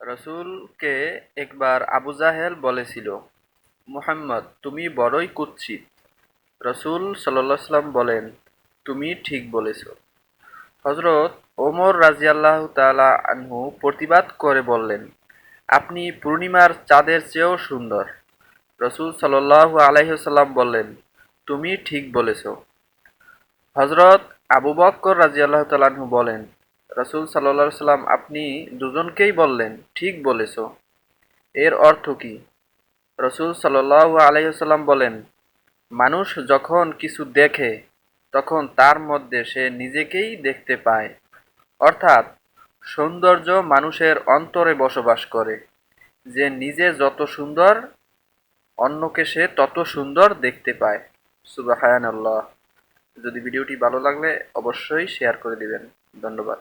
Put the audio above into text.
রসূলকে একবার আবু জাহেল বলেছিল, মুহাম্মদ তুমি বড়ই কুৎসিত। রসূল সাল্লাল্লাহু আলাইহি সাল্লাম বলেন, তুমি ঠিক বলেছ। হযরত ওমর রাযিয়াল্লাহু তাআলা আনহু প্রতিবাদ করে বললেন, আপনি পূর্ণিমার চাঁদের চেয়েও সুন্দর। রসূল সাল্লাল্লাহু আলাইহি ওয়াসাল্লাম বললেন, তুমি ঠিক বলেছ। হযরত আবু বকর রাযিয়াল্লাহু তাআলা আনহু বলেন, রাসূল সাল্লাল্লাহু আলাইহি সাল্লাম আপনি দুজনকেই বললেন, ঠিক বলেছ। এর অর্থ কি? রাসূল সাল্লাল্লাহু আলাইহি ওয়াসাল্লাম বলেন, মানুষ যখন কিছু দেখে তখন তার মধ্যে সে নিজেকেই দেখতে পায়। অর্থাৎ সৌন্দর্য মানুষের অন্তরে বসবাস করে। যে নিজে যত সুন্দর অন্যকে সে তত সুন্দর দেখতে পায়। সুবহানাল্লাহ। যদি ভিডিওটি ভালো লাগলে অবশ্যই শেয়ার করে দিবেন। ধন্যবাদ।